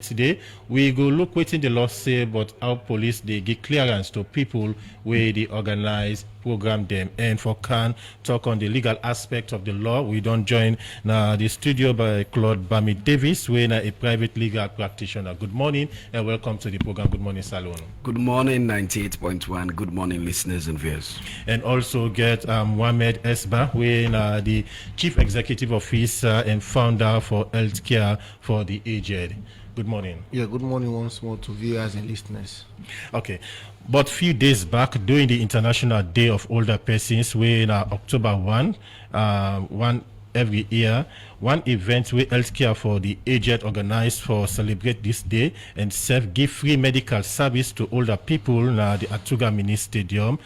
Today, we go look wetin the law say about how police they give clearance to people where they organize, program them. And for can talk on the legal aspect of the law, we don't join now the studio by Claude Bami Davis, where a private legal practitioner. Good morning and welcome to the program. Good morning, Salon. Good morning, 98.1. Good morning, listeners and viewers. And also get Mohamed Esba, where the Chief Executive Officer and founder for Healthcare for the Aged. Good morning. Yeah, good morning once more to viewers and listeners. Okay, but few days back, during the International Day of Older Persons, when October 1, one every year, one event where Healthcare for the Aged organized for celebrate this day and give free medical service to older people na the Atuga Mini Stadium.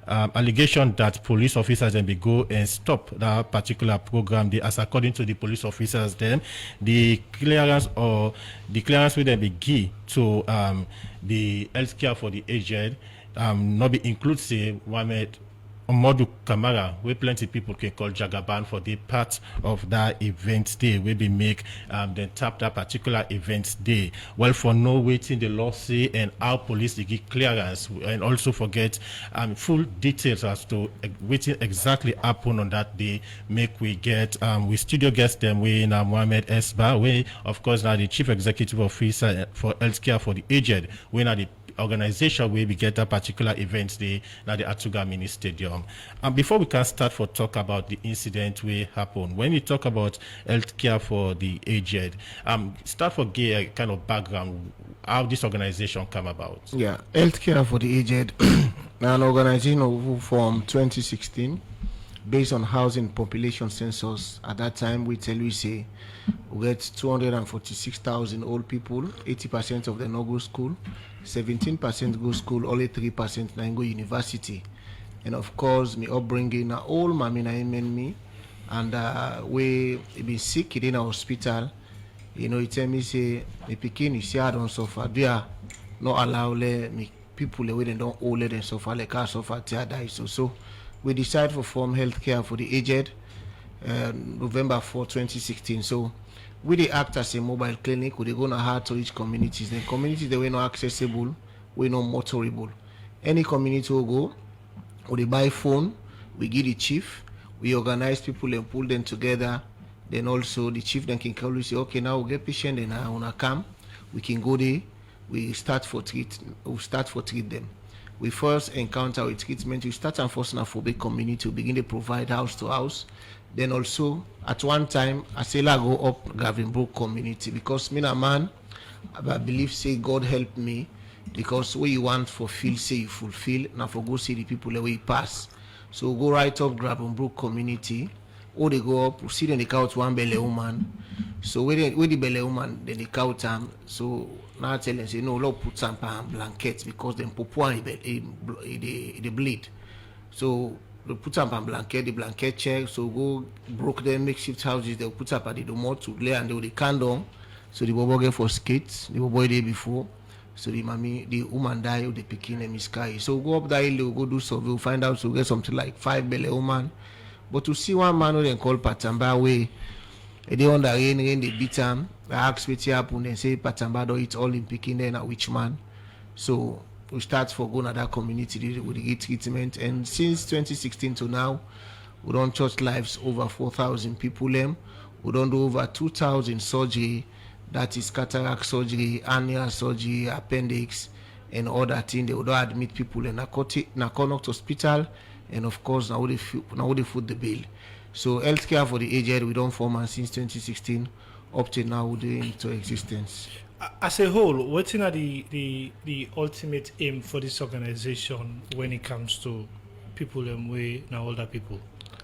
Allegation that police officers then go and stop that particular program. As according to the police officers, then the clearance will then be given to the healthcare for the aged. Not be include say Mohamed Omodu Kamara, where plenty people can call Jagaban for the part of that event day, where we make then tap that particular event day. Well, for no waiting the law say and how police they give clearance, and also forget full details as to waiting exactly happen on that day. Make we get we studio guest them we Mohamed Esba, we of course now the Chief Executive Officer for Healthcare for the Aged, we now the organization where we get a particular event day now the Atuga Mini Stadium. And before we can start for talk about the incident where happened, when we talk about healthcare for the aged, start for give a kind of background how this organization come about. Yeah, Healthcare for the Aged, an organization from 2016 based on housing population census. At that time, we tell you say we get 246,000 old people, 80% of them no go school, 17% go school, only 3% now go university. And of course, me upbringing all mommy na me, and we been sick in a hospital. You know, he tell me say me pikin you see I don't suffer. They are not allow me people the way they don't all let them suffer like I suffer till I die. So we decide to form Healthcare for the Aged November 4, 2016. So we they act as a mobile clinic. We go hard to reach communities. The communities they were not accessible, we not motorable. Any community will go, we buy phone, we give the chief, we organize people and pull them together. Then also the chief then can call you say, okay, now we get patient and I wanna come, we can go there, we start for treat them. We first encounter with treatment, we start enforcing for big community, we begin to provide house to house. Then also at one time I say I go up Gravenbrook community because me a man I believe say God help me because what you want for feel say you fulfill now for go see the people the way you pass. So go right up Gravenbrook community, or they go up, see then they count one belly woman. So where the belly woman then they count them. So now I tell them say no, Lord put some blankets because them popo they bleed. So they put up a blanket, the blanket check, so go broke them makeshift houses, they'll put up at the domo to lay and they will can down. So the bobo get for skates, the boy day before. So the woman die, the picking them is sky. So go up that hill, they'll go do survey, we'll find out so get something like 5 belly woman. But to see one man who then call Patamba way, they on the rain, they beat him. I ask what happen, they say Patamba do it all in picking then a witch man. So we start for going to that community with the treatment, and since 2016 to now, we don't touch lives over 4,000 people. We don't do over 2,000 surgery, that is cataract surgery, hernia surgery, appendix, and all that thing. They would admit people in Nakonok hospital, and of course now they foot the bill. So Healthcare for the Aged, we don't form since 2016 up to now we're doing into existence. As a whole, what's the ultimate aim for this organization when it comes to people and way now older people?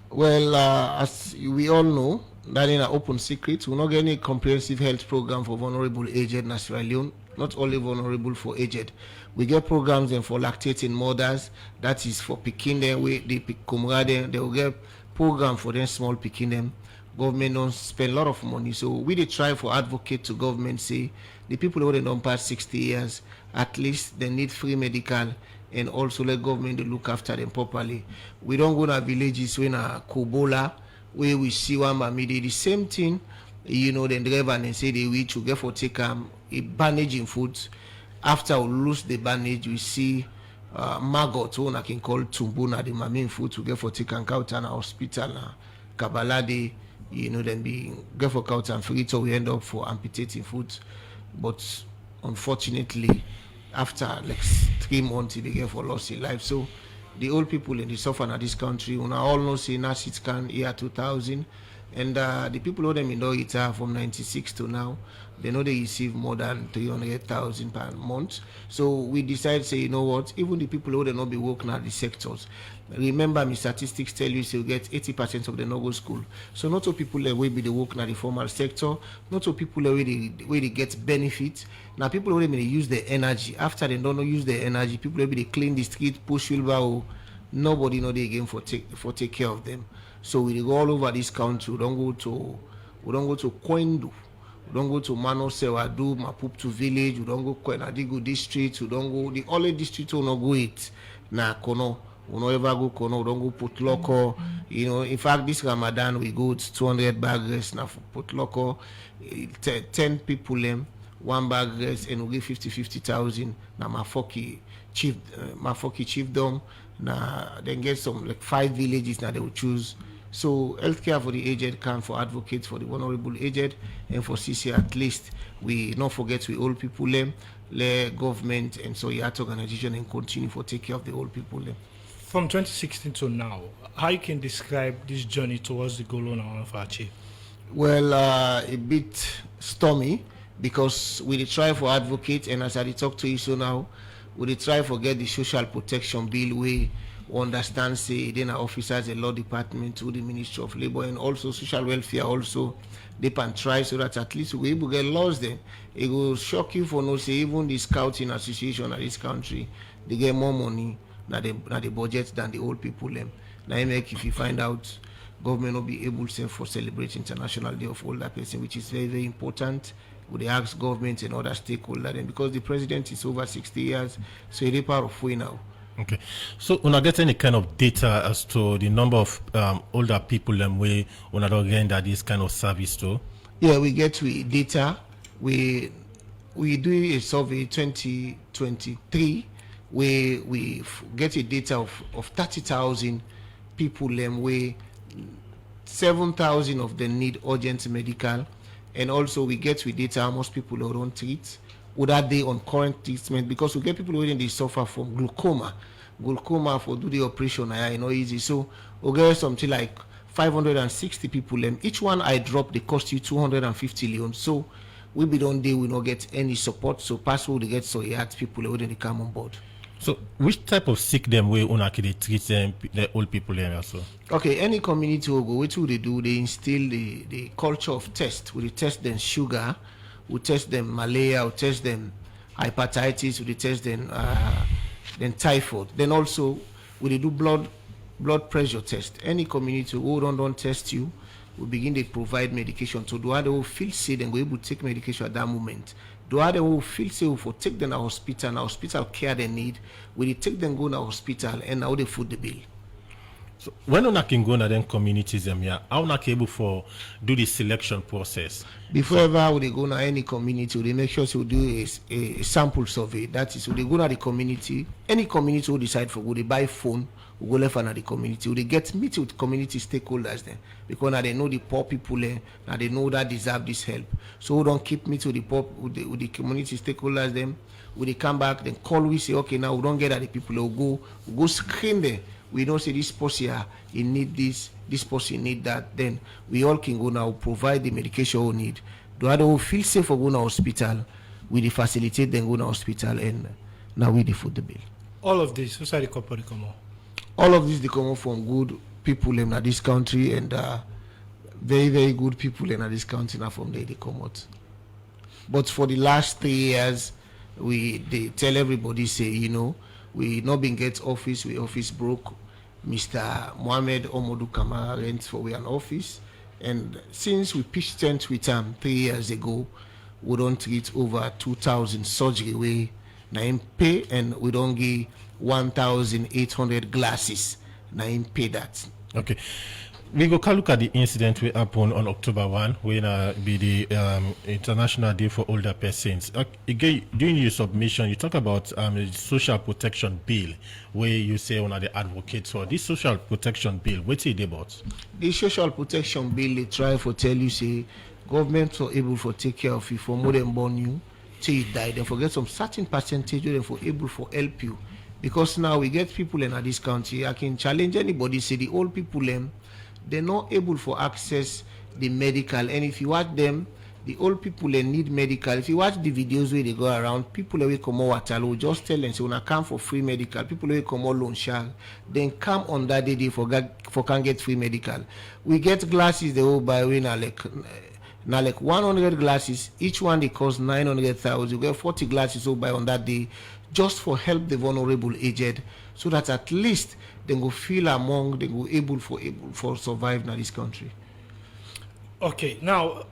Well, as we all know, that in an open secret, we not get any comprehensive health program for vulnerable aged in Sierra Leone. Not only vulnerable for aged, we get programs then for lactating mothers. That is for picking them with the comrade. They will get program for them small picking them. Government don't spend a lot of money, so we dey try for advocate to government say the people who don't pass 60 years at least they need free medical, and also let government to look after them properly. We don't go to villages when a Kobola where we see one mammy the same thing, you know, then driver and say they will to get for take a bandage in foot. After we lose the bandage, we see maggot one I can call tumbuna the main foot we get for take and out and hospital kabalade, then be get for couch and free, so we end up for amputating foot. But unfortunately, after like 3 months, they get for loss in life. So the old people in the southern of this country, we all know say Nasit can year 2000, and the people who them in Norita from 96 to now, they know they receive more than 300,000 per month. So we decided, say, you know what, even the people who they not be working at the sectors. Remember, my statistics tell you, so you get 80% of the no go school. So not all people will be the working at the formal sector, not all people where they get benefit. Now people who they use their energy. After they don't use their energy, people will be they clean the street, push wheelbarrow. Nobody know they again for take care of them. So we go all over this country. We don't go to Koindu. We don't go to Mano Sewadu, Maputo village. We don't go Kwenadigo district. We don't go the only district we don't go it. Na Kono. We don't ever go Kono. We don't go Putloko. In fact, this Ramadan we go to 200 bag rest na for Putloko. 10 people them, 1 bag rest, and we give 50,000 na Mafoki chiefdom. Now then get some like 5 villages now they will choose. So healthcare for the aged can for advocates for the vulnerable aged, and for CC at least we not forget we old people them, the government and so YAT organization and continue for take care of the old people them. From 2016 to now, how you can describe this journey towards the goal on our achieve? Well, a bit stormy because we dey try for advocate, and as I dey talk to you so now, we dey try for get the social protection bill we understand say then our officers a law department to the Ministry of Labor and also social welfare also they can try so that at least we able get laws then. It will shock you for no say even the scouting association of this country they get more money na the budget than the old people them. Now make if you find out government will be able to for celebrate International Day of Older Person, which is very, very important. Would they ask government and other stakeholders then because the president is over 60 years, so he's part of way now. Okay, so when I get any kind of data as to the number of older people and way when I don't render this kind of service to? Yeah, we get data. We do a survey 2023 where we get a data of 30,000 people and where 7,000 of them need urgent medical, and also we get with data how most people are on treat. Would that they on current treatment because we get people waiting they suffer from glaucoma for do the operation easy. So we get something like 560 people and each one I drop they cost you 250 Leone. So we be done day we not get any support, so password they get so you had people waiting they come on board. So which type of sick them way on actually treat them the old people there also? Okay, any community will go, what they do, they instill the culture of test. We test them sugar, we test them malaria, we test them hepatitis, we test them then typhoid. Then also we do blood pressure test. Any community who don't test you, we begin to provide medication. So do they will feel safe and go able to take medication at that moment. Do they will feel safe for take them to hospital care they need, we take them go to hospital and now they foot the bill. So when una can go to them communities them here, how una able for do the selection process? Before ever they go to any community, they make sure to do a sample survey. That is, they go to the community, any community will decide for go they buy phone, we go left at the community, they get meet with community stakeholders then because now they know the poor people there, now they know that deserve this help. So we don't keep meet with the poor with the community stakeholders them. When they come back, then call we say okay now we don't get at the people, we go screen them. We don't say this person here, he need this person need that. Then we all can go now provide the medication we need. Do I feel safe for going to hospital? We facilitate them go to hospital and now we foot the bill. All of this, who's the corporate come on? All of this they come from good people in this country and very, very good people in this country now from there they come out. But for the last 3 years, they tell everybody say, we not been get office, we office broke. Mr. Mohammed Omodu Kamara rent for we an office, and since we pitched tent with him 3 years ago, we don't treat over 2,000 surgery way na him pay, and we don't give 1,800 glasses na him pay that. Okay, We go can look at the incident we happened on October 1 when be the International Day for Older Persons. Again, during your submission, you talk about the social protection bill where you say one of the advocates for this social protection bill. What's it about? The social protection bill they try for tell you say government are able for take care of you for more than born you till you die. Then forget some certain percentage where they for able for help you. Because now we get people in this country, I can challenge anybody, say the old people they're not able for access the medical. And if you watch them, the old people need medical. If you watch the videos where they go around, people will come out Waterloo, just tell them, say, when I come for free medical, people will come out loan share, then come on that day for can get free medical. We get glasses they all buy we now like 100 glasses, each one they cost 900,000. You get 40 glasses all buy on that day just for help the vulnerable aged, so that at least they go feel among they go able for survive in this country. Okay, now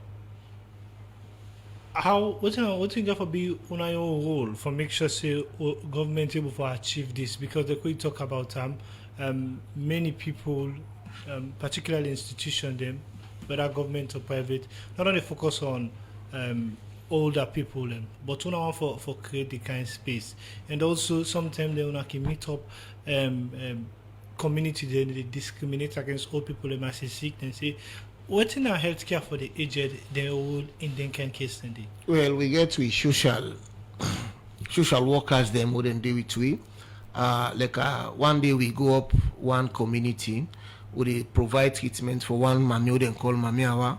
how what you got for be on your role for make sure say government able to achieve this, because they could talk about many people, particularly institution them, whether government or private, not only focus on older people but one for create the kind of space, and also sometimes they want to meet up community they discriminate against old people they say sick and say what's in our healthcare for the aged the old in the kind case indeed. Well, we get to social workers them wouldn't do it we one day we go up one community where they provide treatment for one mammy then call mammy awa.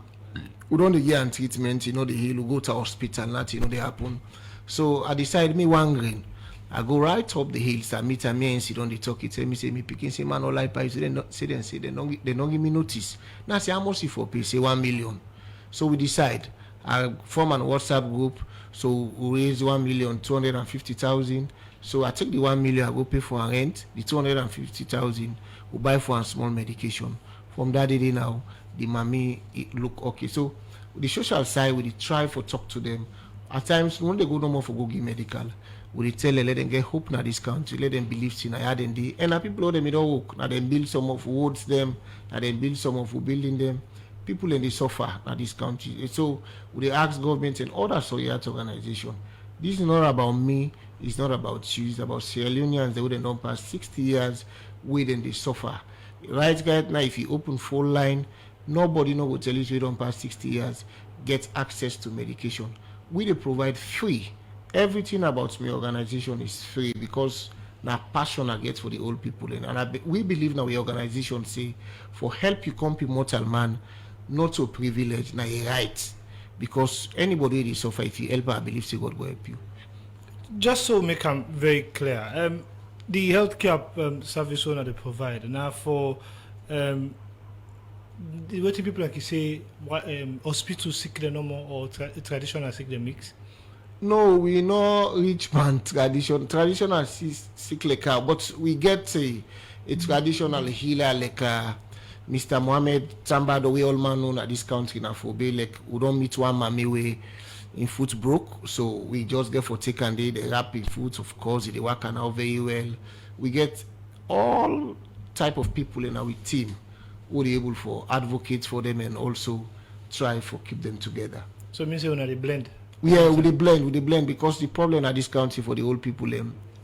We don't get on treatment, the heal, we go to hospital, nothing, they happen. So I decide me one green. I go right up the hills, I meet a man, sit on the talk, it tell me, say, me picking, say, man, all I pay, they don't give me notice. Now, say, how much for pay? Say, 1 million. So we decide, I form an WhatsApp group, so we raise 1,250,000. So I take the 1 million, I go pay for a rent, the 250,000, we buy for a small medication. From that day now, the mommy look okay. So the social side, we try for talk to them. At times, when they go no more for go give medical, we tell them, let them get hope in this country, let them believe in I and they. And people them don't work. Now they build some of roads them, now they build some of building them. People in the suffer in this country. And so we ask government and other social organization. This is not about me, it's not about you, it's about Sierra Leoneans. They wouldn't know past 60 years waiting they suffer. Right now, if you open full line, nobody will tell you don't pass 60 years, get access to medication. We they provide free. Everything about my organization is free because now passion I get for the old people. And we believe now the organization say, for help you come mortal man, not so privilege, now a right. Because anybody they suffer, if you help, I believe say God will help you. Just so make them very clear, the healthcare service owner they provide now for what people like you say hospital sick the normal or traditional sick the mix. No, we know rich man traditional sick like but we get a traditional healer like Mr. Mohammed Tamba, the way all man known at this country now for be like we don't meet one mammy way in foot broke, so we just get for take and they wrap in foot, of course they work now very well. We get all type of people in our team who are able for advocate for them and also try for keep them together. So means you know they blend. Yeah, with the blend because the problem at this country for the old people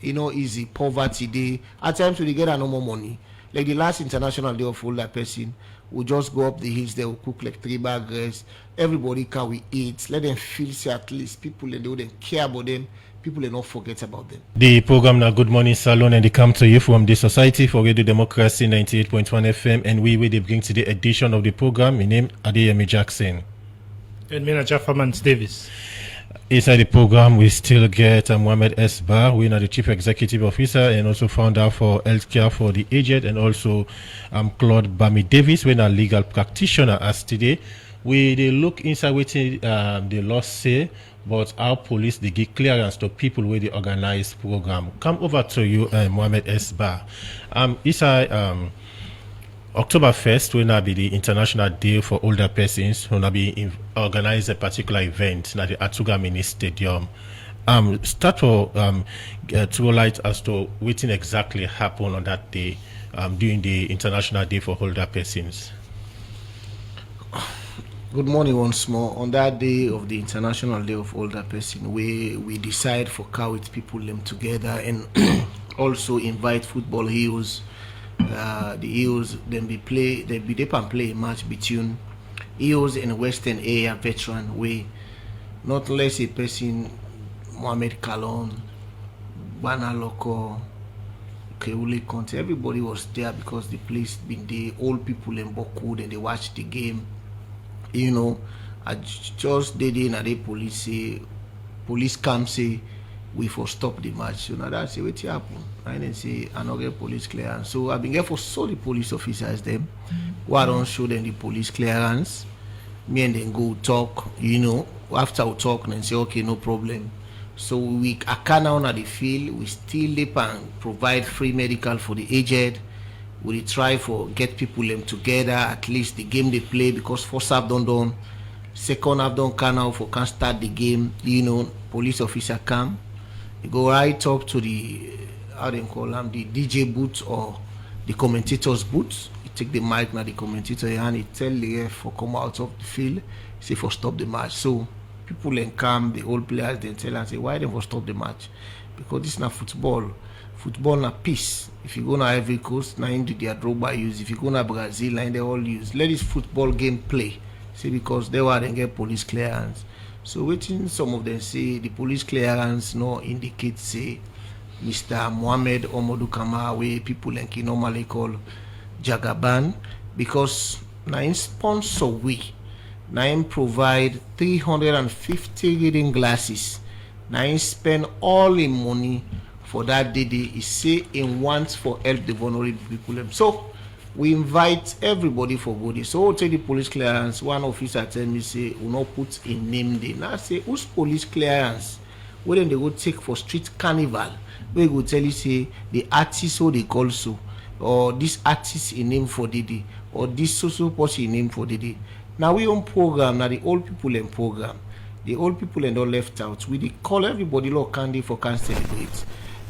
easy poverty they at times when they get no more money. Like the last International Day of Older Person, we just go up the hills, they will cook like 3 bag rice. Everybody can we eat. Let them feel say at least people they wouldn't care about them. People will not forget about them. The program now Good Morning Salon and they come to you from the Society for Radio Democracy 98.1 FM and we they bring to the edition of the program. My name Adeyemi Jackson. And me Jafamans Davis. Inside the program, we still get Mohamed S. Bar, we are the Chief Executive Officer and also founder for Healthcare for the Aged, and also Claude Bami Davis, we are legal practitioner as today. We they look inside what the law say, but our police they give clearance to people where they organize program. Come over to you, Mohamed S. Bar. Inside October 1st will now be the International Day for Older Persons. Will now be organize a particular event at the Atuga Mini Stadium. Start for throw light as to what exactly happened on that day during the International Day for Older Persons. Good morning once more. On that day of the International Day of Older Person, we decide for car with people them together and also invite football heroes. The heroes then they can play a match between heroes and Western area veteran way. Not less a person Mohamed Kalon, Bana Loko, Keule Conte. Everybody was there because the place been there. Old people in Boku and they watched the game. You know, I just did in a day police come say we for stop the match. So now that's what happen. I didn't say another police clearance. So I've been there for so the police officers them. Why don't show them the police clearance? Me and then go talk, after we talk and say okay, no problem. So we can now at the field, we still and provide free medical for the aged. We try for get people them together, at least the game they play because first half done, second half don't can now for can start the game, police officer come. You go right up to the how they call them, the DJ booth or the commentator's booth. You take the mic now the commentator and he tell the ref for come out of the field, say for stop the match. So people then come, the old players then tell and say why they for stop the match? Because this is not football. Football na peace. If you go na Ivory Coast, na into their Drogba use. If you go na Brazil, na they all use. Let this football game play. See, because they were then get police clearance. So waiting some of them say the police clearance no indicate say Mr. Mohamed Omodu Kama way people like normally call Jagaban because na in sponsor we na in provide 350 reading glasses. Na in spend all in money for that day is say in wants for help the vulnerable people. So we invite everybody for body. So we'll take the police clearance. One officer tell me say we not put a name there. Now I say who's police clearance? Where then they go take for street carnival? Where go tell you say the artist so they call so, or this artist in name for Didi, or this social person in name for Didi. Now we on program. Now the old people in program. The old people and all left out. We call everybody low candy for can celebrate.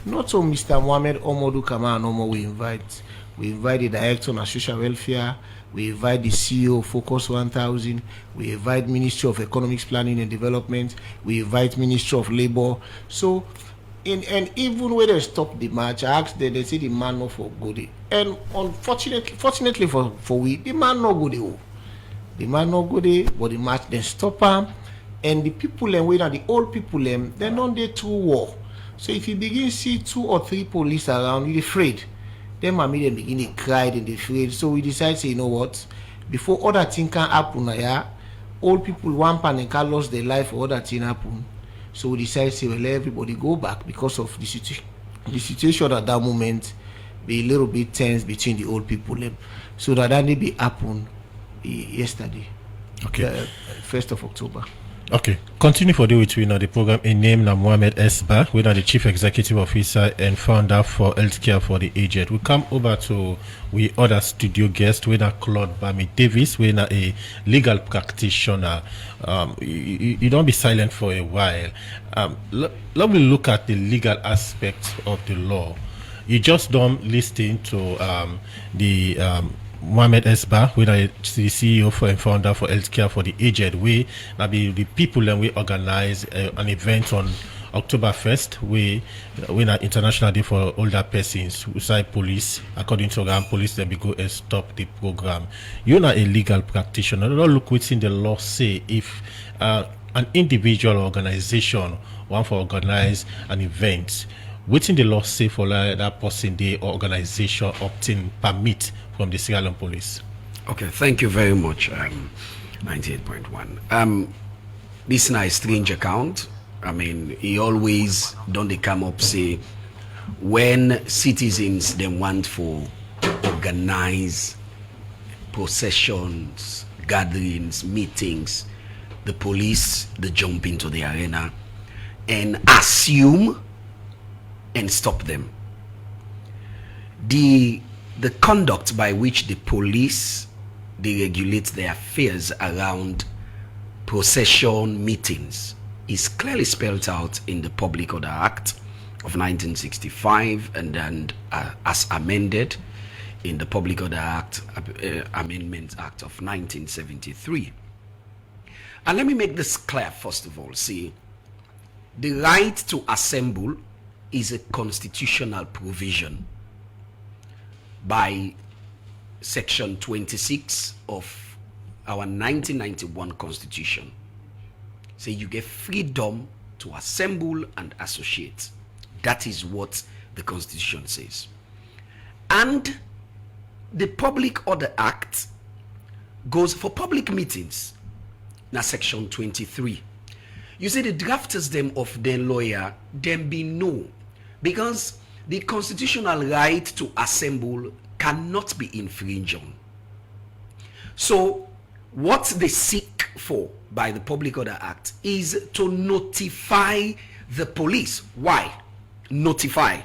Not so Mr. Mohamed Omodu Kama no more we invite. We invite the director of social welfare. We invite the CEO of Focus 1000. We invite Ministry of Economics Planning and Development. We invite Ministry of Labor. So, and even when they stop the match, I asked them, they say the man no for good. And fortunately for we, the man no good. The man no good, but the match then stop him. And the people and wait, the old people them, they don't they too war. So if you begin to see 2 or 3 police around, you're afraid. Then mommy them begin to cry and they afraid. So we decide say, you know what? Before other things can happen, old people one panic lost their life or other thing happen. So we decide say, well, let everybody go back because of the situation. The situation at that moment be a little bit tense between the old people them. So that may be happen yesterday. Okay. 1st of October. Okay, continue for the program. A name na Mohamed Esba, we are the Chief Executive Officer and founder for Healthcare for the Aged. We come over to we other studio guest. We are Claude Bami Davis. We are a legal practitioner. You don't be silent for a while. Let me look at the legal aspects of the law. You just don't listen to the Mohamed Esba, we are the CEO and founder for Healthcare for the Aged. We now be the people and we organize an event on October 1st. We are International Day for Older Persons. We say police, according to our police, then we go and stop the program. You're not a legal practitioner. Don't look what's in the law say if an individual organization want to organize an event. What's in the law say for that person, the organization obtain permit from the Sierra Leone police? Okay, thank you very much. 98.1. This is not a strange account. I mean, he always don't they come up say when citizens they want for organize processions, gatherings, meetings, the police they jump into the arena and assume and stop them. The conduct by which the police they regulate their affairs around procession meetings is clearly spelled out in the Public Order Act of 1965 and then as amended in the Public Order Act Amendment Act of 1973. And let me make this clear, first of all. See, the right to assemble is a constitutional provision by Section 26 of our 1991 Constitution. So you get freedom to assemble and associate. That is what the Constitution says. And the Public Order Act goes for public meetings. Now Section 23. You see, the drafters them of the lawyer, them be no. Because the constitutional right to assemble cannot be infringed on. So what they seek for by the Public Order Act is to notify the police. Why? Notify.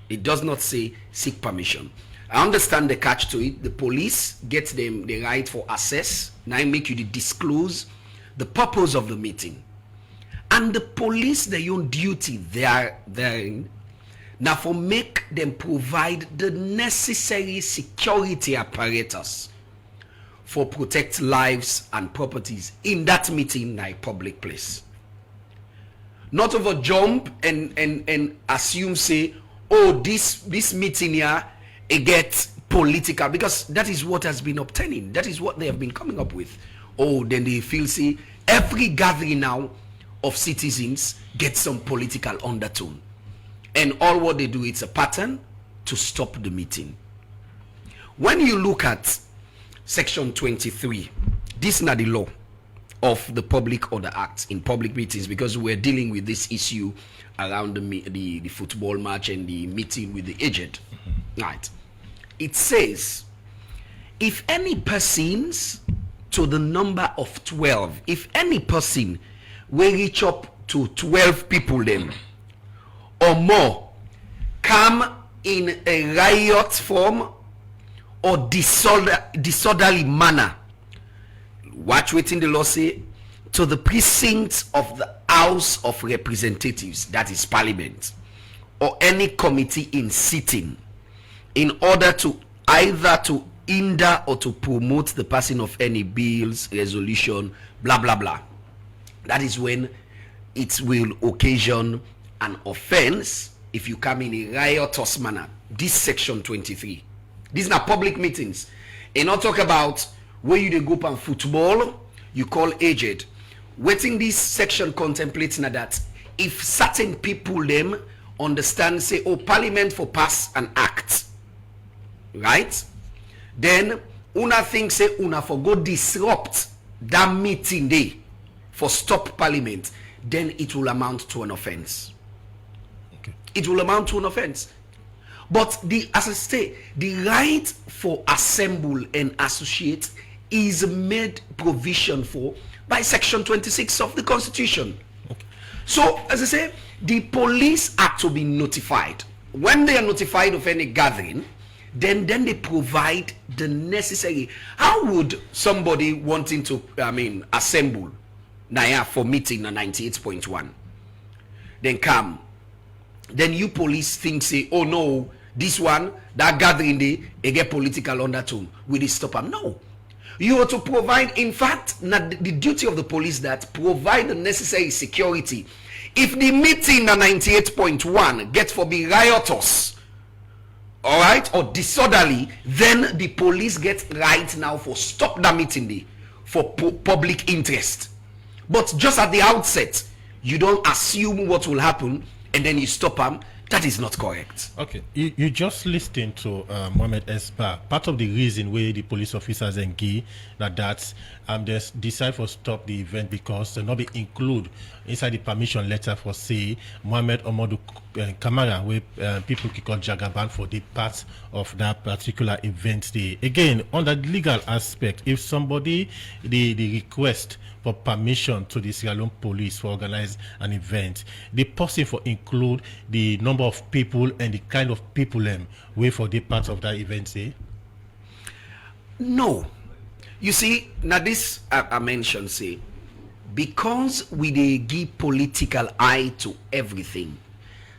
It does not say seek permission. I understand the catch to it. The police get them the right for access. Now I make you to disclose the purpose of the meeting. And the police, their own duty, they are therein. Now for make them provide the necessary security apparatus for protect lives and properties in that meeting, like public place. Not over jump and assume say, oh, this meeting here, it gets political, because that is what has been obtaining. That is what they have been coming up with. Oh, then they feel say every gathering now of citizens gets some political undertone. And all what they do, it's a pattern to stop the meeting. When you look at Section 23, this is not the law of the Public Order Act in public meetings, because we're dealing with this issue around the football match and the meeting with the aged. Right. It says, if any persons to the number of 12, if any person will reach up to 12 people then or more, come in a riot form or disorderly manner, watch waiting the law say, to the precincts of the House of Representatives, that is Parliament, or any committee in sitting, in order to either to hinder or to promote the passing of any bills, resolution, blah blah blah. That is when it will occasion an offense if you come in a riotous manner. This Section 23. These are public meetings. And not talk about where you go and football, you call aged. Waiting this section contemplates now that if certain people them understand, say, oh, Parliament for pass an act, right? Then una think say una for go disrupt that meeting day for stop Parliament, then it will amount to an offense. Okay. It will amount to an offense. But as I say, the right for assemble and associate is made provision for by Section 26 of the Constitution. Okay. So, as I say, the police are to be notified. When they are notified of any gathering, then they provide the necessary. How would somebody wanting to, assemble for meeting a 98.1, then come, then you police think, say, oh no, this one, that gathering day, they get political undertone, will they stop them? No. You are to provide, in fact, not the duty of the police that provide the necessary security. If the meeting at 98.1 gets for be riotous, all right, or disorderly, then the police get right now for stop that meeting day for public interest. But just at the outset, you don't assume what will happen and then you stop them. That is not correct. Okay, you just listened to Mohammed Esba. Part of the reason where the police officers engage that they decide for stop the event because they not be include inside the permission letter for say Mohammed Omodu Kamara, where people can call Jagaban for the part of that particular event day. Again, on the legal aspect, if somebody the request for permission to the Sierra Leone police for organize an event, the person for include the number of people and the kind of people wait for the part of that event say? No. You see, now this I mentioned say, because we they give political eye to everything.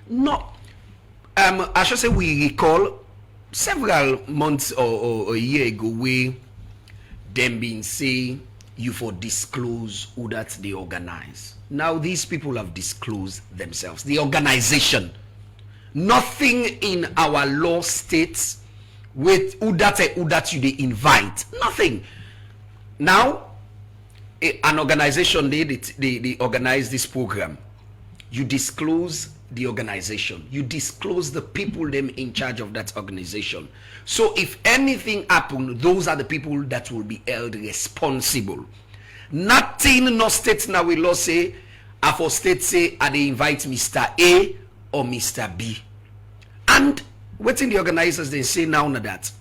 No, I should say we recall several months or a year ago where them being say you for disclose who that they organize. Now these people have disclosed themselves. The organization. Nothing in our law states with who that you they invite. Nothing. Now, an organization they organize this program. You disclose the organization. You disclose the people them in charge of that organization. So if anything happens, those are the people that will be held responsible. Nothing no states now will law say, for state say, they invite Mr. A or Mr. B. And what in the organizers they say now that,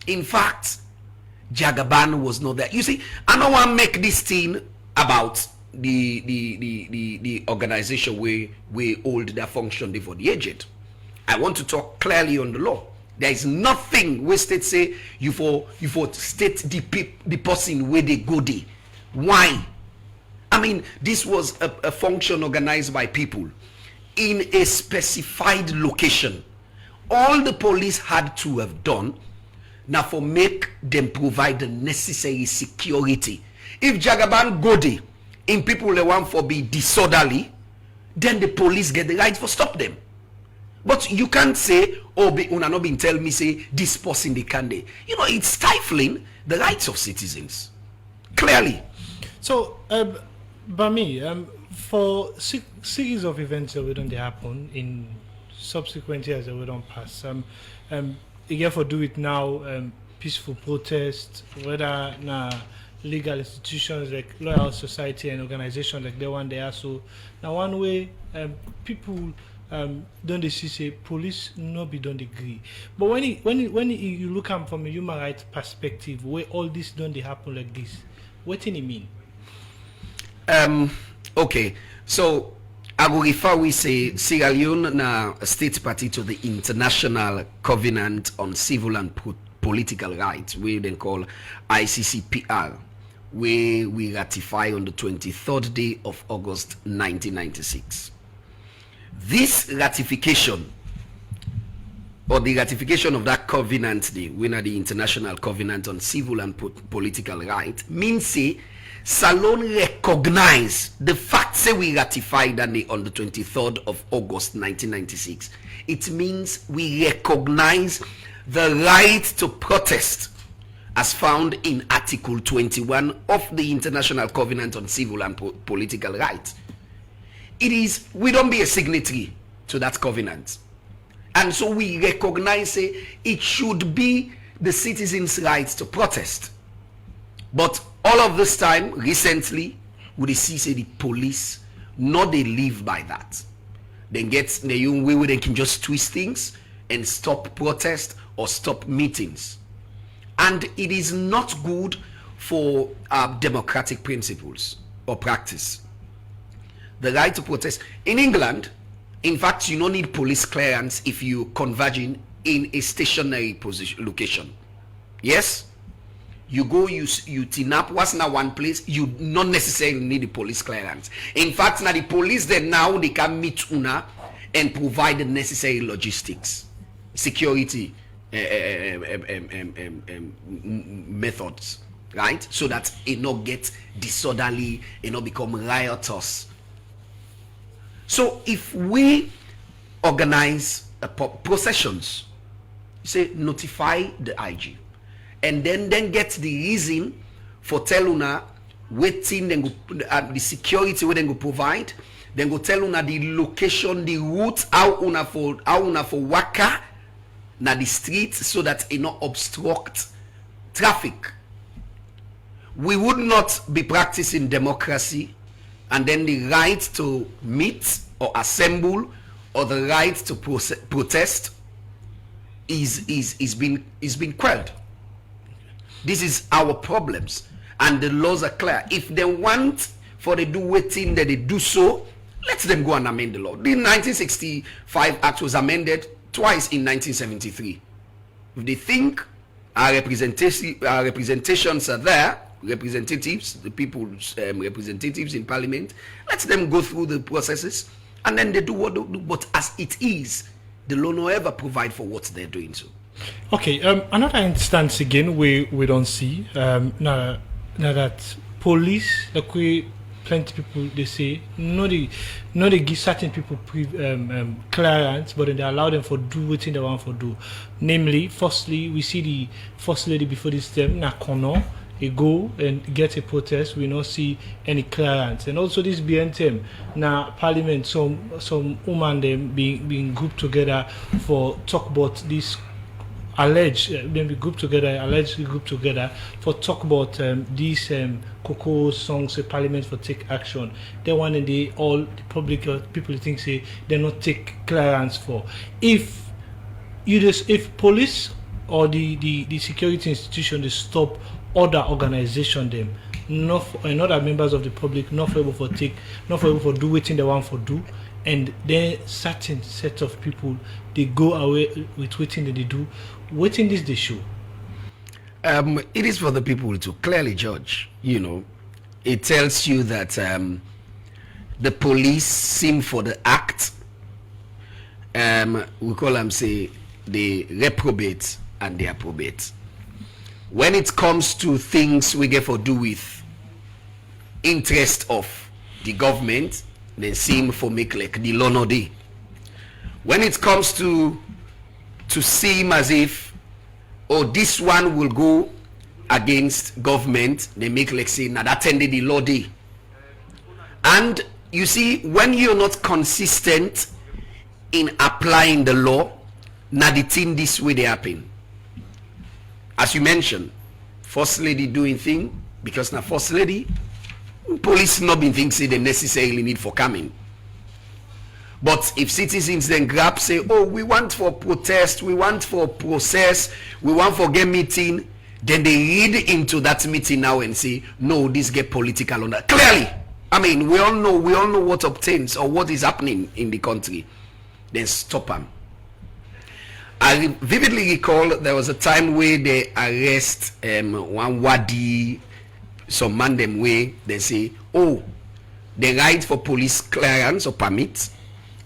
in fact, Jagaban was not there. You see, I don't want to make this thing about the organization we hold that function for the agent. I want to talk clearly on the law. There is nothing where state say you for state the person where they go there. Why? I mean, this was a function organized by people in a specified location. All the police had to have done now for make them provide the necessary security. If Jagaban go there, in people they want for be disorderly, then the police get the right for stop them. But you can't say, oh, una not been tell me say this person they can they. You know, it's stifling the rights of citizens. Clearly. So, Bami, for series of events that don't happen in subsequent years that we don't pass, again for do it now, peaceful protest, whether legal institutions like Loyal Society and organizations like the one they are. So now one way people don't they see say police no be don't agree. But when you look at from a human rights perspective, where all this don't they happen like this, what do you mean? Okay, so I will refer we say Sierra Leone na a state party to the International Covenant on Civil and Political Rights, we then call ICCPR, where we ratify on the 23rd day of August 1996. This ratification, or the ratification of that covenant day, when the International Covenant on Civil and Political Rights, means say Salon recognize the fact say we ratified that day on the 23rd of August 1996. It means we recognize the right to protest as found in Article 21 of the International Covenant on Civil and Political Rights. It is, we don't be a signatory to that covenant. And so we recognize it should be the citizens' rights to protest. But all of this time, recently, we see say the police, not they live by that. They get the young way where they can just twist things and stop protest or stop meetings. And it is not good for democratic principles or practice. The right to protest. In England, in fact, you don't need police clearance if you converging in a stationary position location. Yes? You go, you tin up, what's now one place, you not necessarily need the police clearance. In fact, now the police then now they can meet una and provide the necessary logistics, security methods, right? So that it not get disorderly, it not become riotous. So if we organize processions, say notify the IG, and then get the reason for tell una waiting, then go, the security where they go provide, then go tell una the location, the route, how una for waka na the street so that it not obstruct traffic. We would not be practicing democracy, and then the right to meet or assemble or the right to protest is being quelled. This is our problems, and the laws are clear. If they want for they do waiting that they do so, let them go and amend the law. The 1965 Act was amended twice in 1973. If they think our representations are there, representatives, the people's representatives in parliament, let them go through the processes, and then they do what they do. But as it is, the law no ever provide for what they're doing. So okay, another instance again we don't see now that police, like we plenty people they say no they give certain people clearance, but then they allow them for do what they want for do. Namely, firstly, we see the first lady before this term, Nakono, they go and get a protest, we not see any clearance. And also this BNTM, now parliament, some woman them being grouped together for talk about this alleged then we allegedly grouped together for talk about these Coco songs parliament for take action. They one and they all the public people think say they not take clearance for. If police or the security institution they stop other organization them, not other members of the public not able for do what they want for do, and then certain set of people they go away with waiting that they do. Waiting this they show. It is for the people to clearly judge. It tells you that the police seem for the act. We call them say they reprobate and they approbate. When it comes to things we get for do with interest of the government, they seem for make like the law no dey. When it comes to seem as if this one will go against government, they make like say now that ended the law dey. And you see, when you're not consistent in applying the law, now the thing this way they happen. As you mentioned, first lady doing thing, because now first lady, police not been think say they necessarily need for coming. But if citizens then grab say, we want for protest, we want for process, we want for get meeting, then they read into that meeting now and say, no, this get political on that. Clearly, I mean, we all know what obtains or what is happening in the country. Then stop them. I vividly recall there was a time where they arrest one wadi, some man them way, they say, they write for police clearance or permit,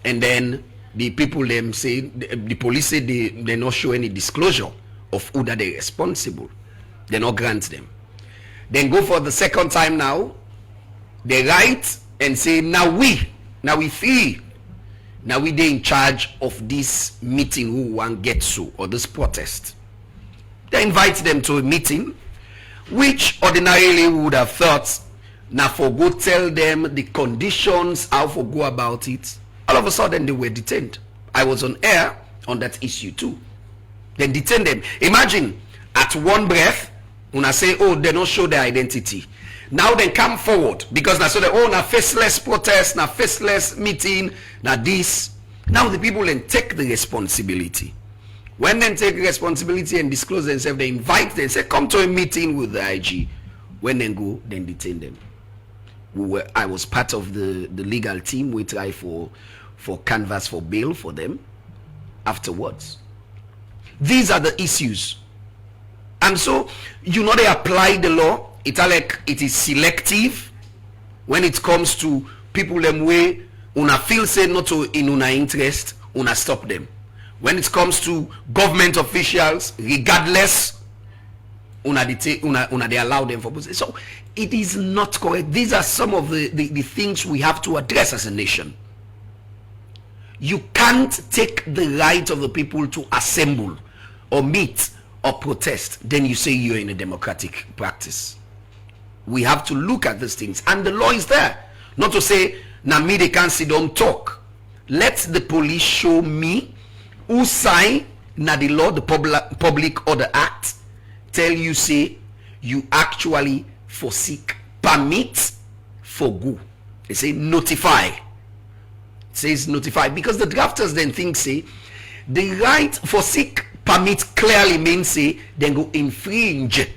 and then the people them say, the police say they not show any disclosure of who that they responsible. They not grant them. Then go for the second time now, they write and say, now we free. Now we they in charge of this meeting who want get to or this protest. They invite them to a meeting, which ordinarily we would have thought now for go tell them the conditions, how for go about it. All of a sudden they were detained. I was on air on that issue too. Then detain them. Imagine at one breath, when I say, they don't show their identity. Now they come forward because now so they now faceless protest, now faceless meeting, now this. Now the people then take the responsibility. When they take responsibility and disclose themselves, they invite them, say, come to a meeting with the IG. When they go, then detain them. I was part of the legal team. We try for canvas for bail for them afterwards. These are the issues. And so, they apply the law. It's like it is selective when it comes to people them way una feel say not to in una interest, una stop them. When it comes to government officials, regardless, they allow them for position. So it is not correct. These are some of the things we have to address as a nation. You can't take the right of the people to assemble or meet or protest, then you say you're in a democratic practice. We have to look at these things, and the law is there. Not to say, now me they can't sit down talk. Let the police show me who sign na the law, the Public Order Act, tell you say you actually forsake permit for go. They say notify. It says notify because the drafters then think say the right forsake permit clearly means say then go infringe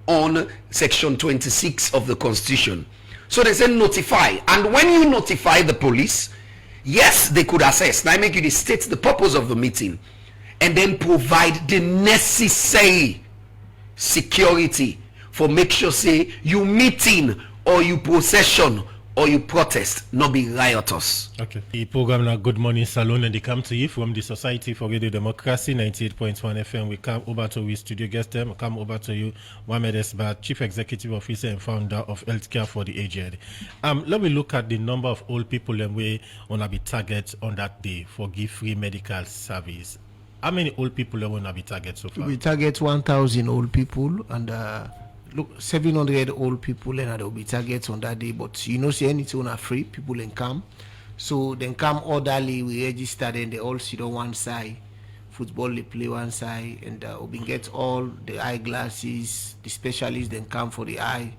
on section 26 of the Constitution. So they say notify, and when you notify the police, yes, they could assess. Now I make you state the purpose of the meeting and then provide the necessary security for make sure say you meeting or you possession or you protest, not be riotous. Okay. The program now Good Morning Salon, and they come to you from the Society for Radio Democracy, 98.1 FM. We come over to we studio guest them. Come over to you, Mohamed Esbat, Chief Executive Officer and Founder of Healthcare for the Aged. Let me look at the number of old people and we wanna be target on that day for give free medical service. How many old people wanna be target so far? We target 1,000 old people and look 700 old people and there will be targets on that day. But you know, say anything are free, people can come. So then come orderly, we register, and they all sit on one side. Football they play one side, and we get all the eyeglasses, the specialists then come for the eye.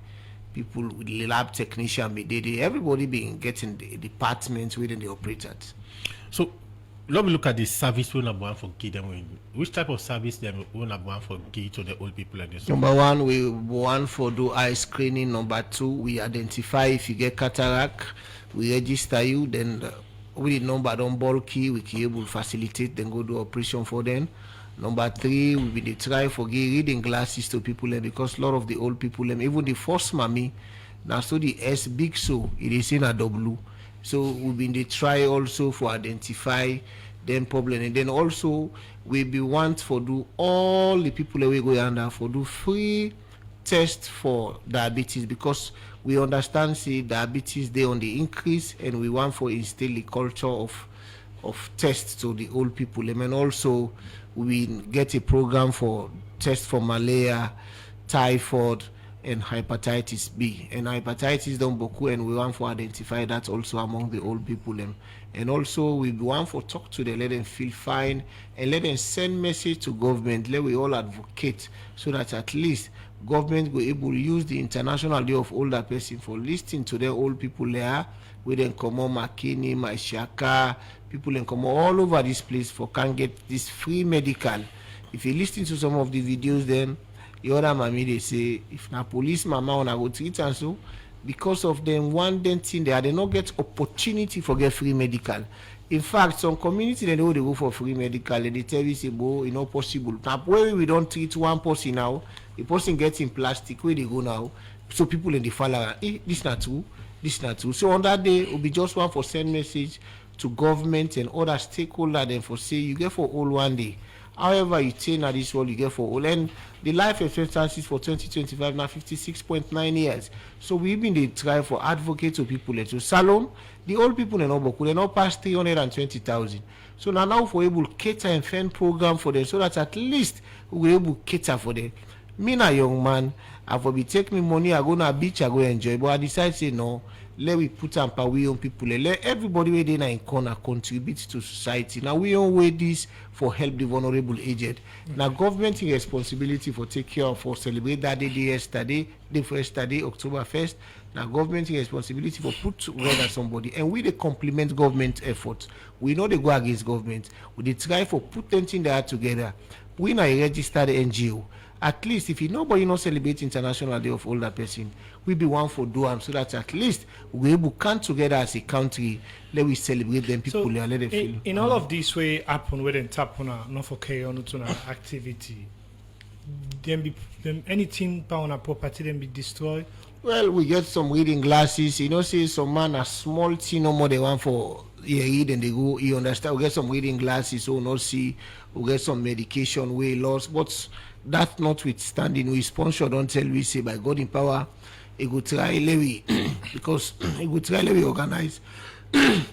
People with the lab technician, everybody being getting the departments within the operators. So let me look at the service we want for give them. Which type of service them we want for give to the old people like this? Number one, we want for do eye screening. Number two, we identify if you get cataract, we register you. Then with the number don't bulky, we can able to facilitate. Then go do operation for them. Number three, we be the try for give reading glasses to people because a lot of the old people even the first mommy now so the S big so it is in a W. So we've been the try also for identify them problem, and then also we be want for do all the people that we go under for do free test for diabetes because we understand see diabetes they on the increase, and we want for instill the culture of tests to the old people. And then also we get a program for test for malaria, typhoid, and hepatitis B. And hepatitis don't boku, and we want to identify that also among the old people. And also we want to talk to them, let them feel fine, and let them send message to government. Let we all advocate so that at least government will able to use the International Day of Older Person for listening to the old people there. We then come on Makini, Maishaka, people then come all over this place for can get this free medical. If you listen to some of the videos, then the other mommy they say if na police mama wanna go treat and so because of them one thing they not get opportunity for get free medical. In fact, some community they know they go for free medical and they tell you say bo it's not possible. Now where we don't treat one person now, the person gets in plastic where they go now. So people in the fall around, this not true, this not true. So on that day it will be just one for send message to government and other stakeholders then for say you get for all one day. However, you take at this world, you get for all. And the life expectancy for 2025 now 56.9 years. So we've been the try for advocate to people to salon. The old people in Oboku, they not past 320,000. So now for able cater and fend program for them so that at least we able cater for them. Me na young man, I for be take me money, I go na beach, I go enjoy. But I decide say no. Let we put on we on people. Let everybody where they in corner contribute to society. Now we don't wait this for help the vulnerable aged. Now government responsibility for take care of for celebrate that day yesterday, the first day, October 1st. Now government responsibility for put together somebody, and we they complement government efforts. We know they go against government. We they try for put them thing there together. We now register the NGO. At least if nobody not celebrate International Day of Older Person, we be one for do so that at least we able come together as a country. Let we celebrate them people So and let them feel. in all of this way happen where they tap on not for carry on to an activity, them anything on a property then be destroyed. Well, we get some reading glasses. You know, say some man a small thing no more they want for read and they go. You understand? We get some reading glasses, so not see. We get some medication we lost, but that notwithstanding, we sponsor don't tell we say by God in power, it go try Levi because it go try Levi organize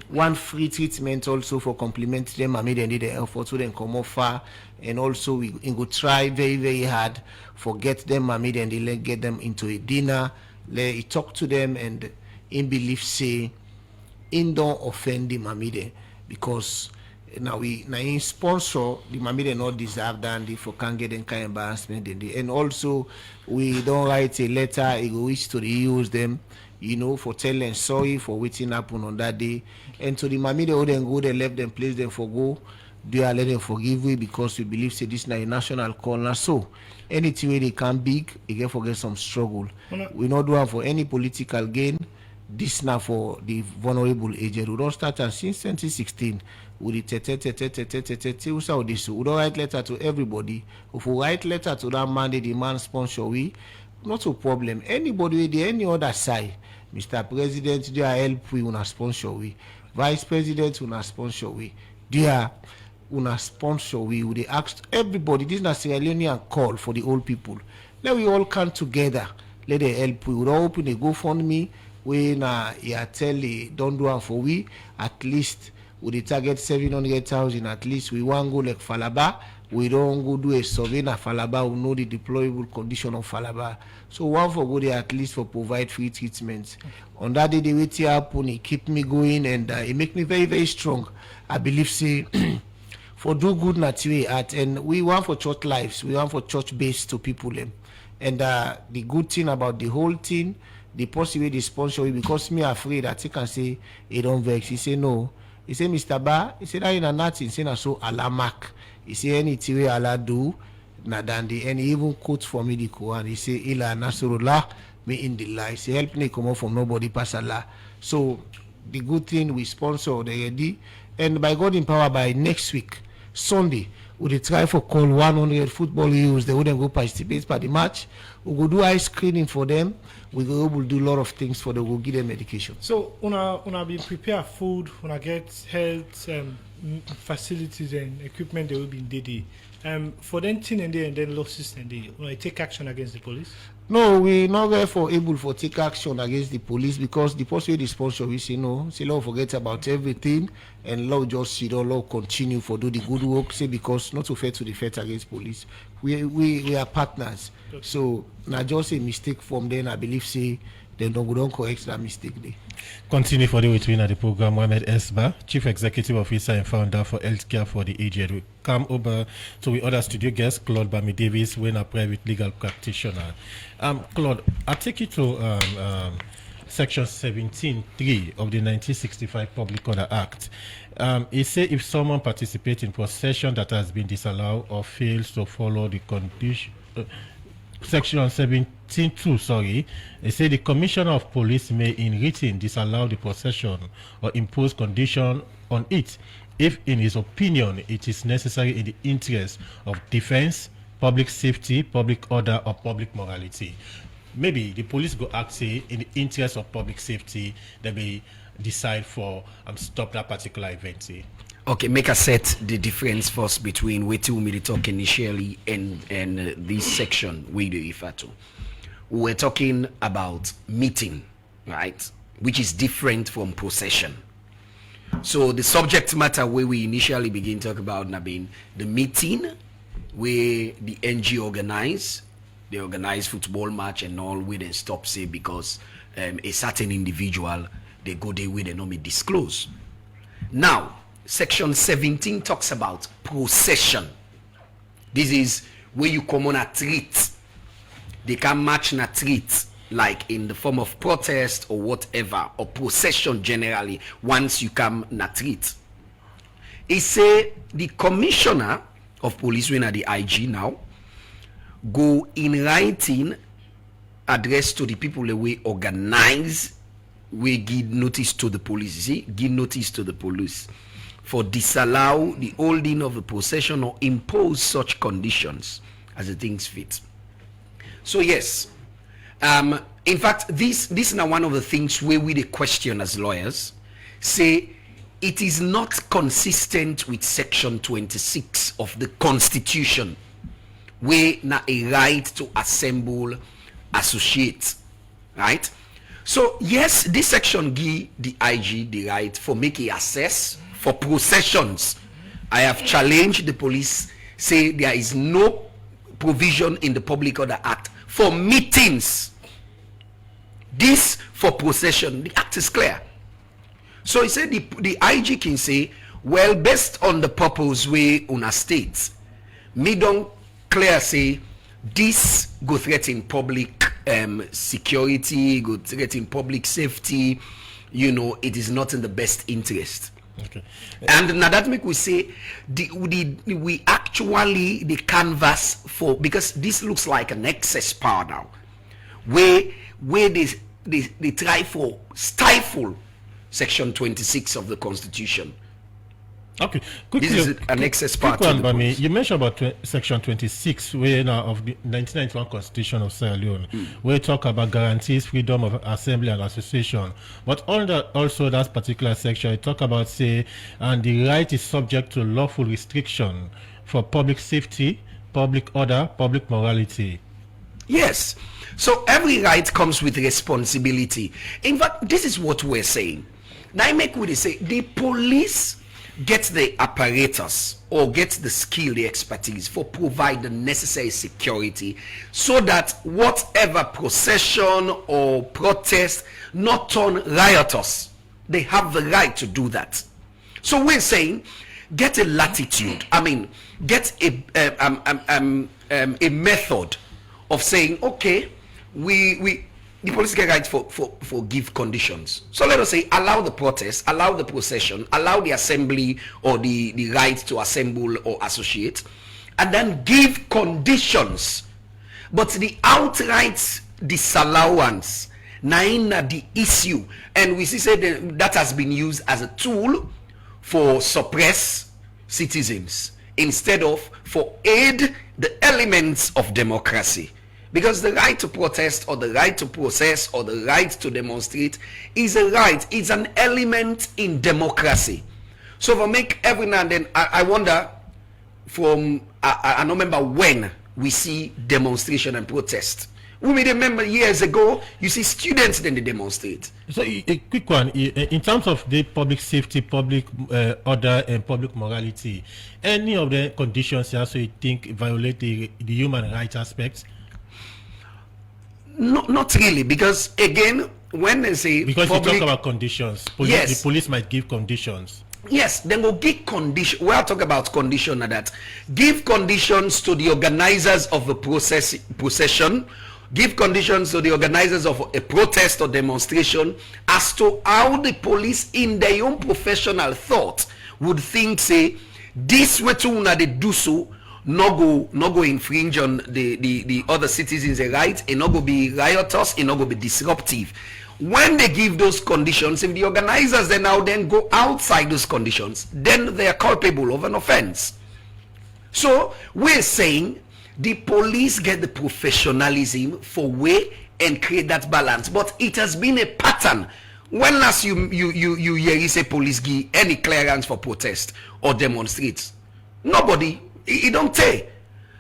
one free treatment also for compliment them and made need the effort so then come off far, and also we go try very very hard for get them and made and they get them into a dinner. Let talk to them and in belief say in don't offend the mamide because now we in sponsor the mamide not deserve that and for can get them kind of embarrassment and also we don't write a letter it go reach to the use them for telling sorry for waiting happen on that day, and to the mamide who then go they left them place them for go they are let them forgive we because we believe say this is a national call now. So anything where they can big you can forget some struggle. We not do it for any political gain. This now for the vulnerable aged. We don't start and since 2016 with the we don't write letter to everybody. If we write letter to that man, the demand sponsor we not a problem. Anybody with any other side Mr. President, they are help we una sponsor we. Vice President una sponsor we. They are una sponsor we. They asked everybody. This is a Sierra Leonean call for the old people. Let we all come together. Let them help we. We all open a GoFundMe. We na tell don't do it for we. At least with the target 700,000. At least we want go like Falaba. We don't go do a survey na Falaba. We know the deployable condition of Falaba. So one for go there at least for provide free treatment. On that day, the way it happen, it keep me going and it make me very, very strong. I believe say for do good na way at and we want for church lives. We want for church base to people them. And the good thing about the whole thing, the possible the sponsor because me afraid that he can say he don't vex. He say no. He say Mr. Ba. He say that in a nothing. He say na so alamak. He say anything we Allah do. Nadandi and he even quote for me the Quran. He say ila nasrullah me in the lie. He say help me come out from nobody pass Allah. So the good thing we sponsor already and by God in power by next week Sunday we dey try for call 100 football heroes. They wouldn't go participate by the match. We go do eye screening for them. We go able to do a lot of things for them. We'll give them medication. So una be prepare food, una get health facilities and equipment they will be in DD. For them thing and then losses and they take action against the police. No, we not therefore able for take action against the police because the person the sponsor we say no, say law forget about everything and law just see law continue for do the good work. Say because not to fair to the fight against police. We are partners. Okay. So not just a mistake from them. I believe say they don't correct that mistake there. Continue for the between at the program. Mohamed Esba, Chief Executive Officer and Founder for Healthcare for the Aged. We come over to the other studio guest, Claude Bami Davis, when a private legal practitioner. Claude, I take you to Section 17.3 of the 1965 Public Order Act. It says if someone participates in possession that has been disallowed or fails to follow the condition. Section 17.2, it says the Commissioner of Police may in written disallow the possession or impose condition on it if in his opinion it is necessary in the interest of defense, public safety, public order or public morality. Maybe the police go act say in the interest of public safety they may decide for stop that particular event. Say. Okay, make us set the difference first between what we talk initially and this section we do refer to. We're talking about meeting, right? Which is different from possession. So the subject matter where we initially begin to talk about Nabin, the meeting where the NG they organize football match and all where they stop say because a certain individual they go there where they not be disclosed. Now Section 17 talks about possession. This is where you come on a treat. They can match na treat like in the form of protest or whatever, or possession generally once you come na treat. It say the Commissioner of Police, when at the IG now, go in writing address to the people that we organize, we give notice to the police. See, give notice to the police for disallow the holding of the possession or impose such conditions as the things fit. So yes, in fact, this is now one of the things where we the question as lawyers say it is not consistent with Section 26 of the Constitution, where na a right to assemble, associate, right? So yes, this section give the IG the right for making access for possessions. I have challenged the police, say there is no provision in the Public Order Act for meetings. This for possession, the act is clear. So he said the IG can say, well, based on the purpose way una states, me don't clear say this go threaten public security, go threaten public safety, it is not in the best interest. Okay. And now that make we say we actually the canvas for, because this looks like an excess power now, where they try for stifle Section 26 of the Constitution. Okay, This is an excess power quick to one, the Bami. police. You mentioned about section 26 where now of the 1991 Constitution of Sierra Leone, where it talk about guarantees freedom of assembly and association. But also that particular section, it talk about say, and the right is subject to lawful restriction for public safety, public order, public morality. Yes. So every right comes with responsibility. In fact, this is what we're saying. Now, I make what they say the police get the apparatus or get the skill, the expertise for provide the necessary security so that whatever procession or protest not turn riotous. They have the right to do that. So we're saying get a latitude. I mean, get a method of saying, okay, the police get right for give conditions. So let us say allow the protest, allow the procession, allow the assembly or the right to assemble or associate, and then give conditions. But the outright disallowance, naina the issue, and we see say that has been used as a tool for suppress citizens instead of for aid the elements of democracy. Because the right to protest or the right to process or the right to demonstrate is a right. It's an element in democracy. So for make every now and then, I wonder from, I don't remember when we see demonstration and protest. We may remember years ago, you see students then they demonstrate. So a quick one, in terms of the public safety, public order and public morality, any of the conditions you also think violate the human rights aspects? No, not really, because again, when they say because public, you talk about conditions, yes, the police might give conditions. Yes, then we'll give condition. We'll talk about condition and that. Give conditions to the organizers of a procession. Give conditions to the organizers of a protest or demonstration as to how the police, in their own professional thought, would think, say, this way to una they do so. No go infringe on the other citizens' rights. It not go be riotous. It not go be disruptive. When they give those conditions, if the organizers then now then go outside those conditions, then they are culpable of an offense. So we're saying the police get the professionalism for way and create that balance. But it has been a pattern. When last you hear say police give any clearance for protest or demonstrate, nobody. It don't take.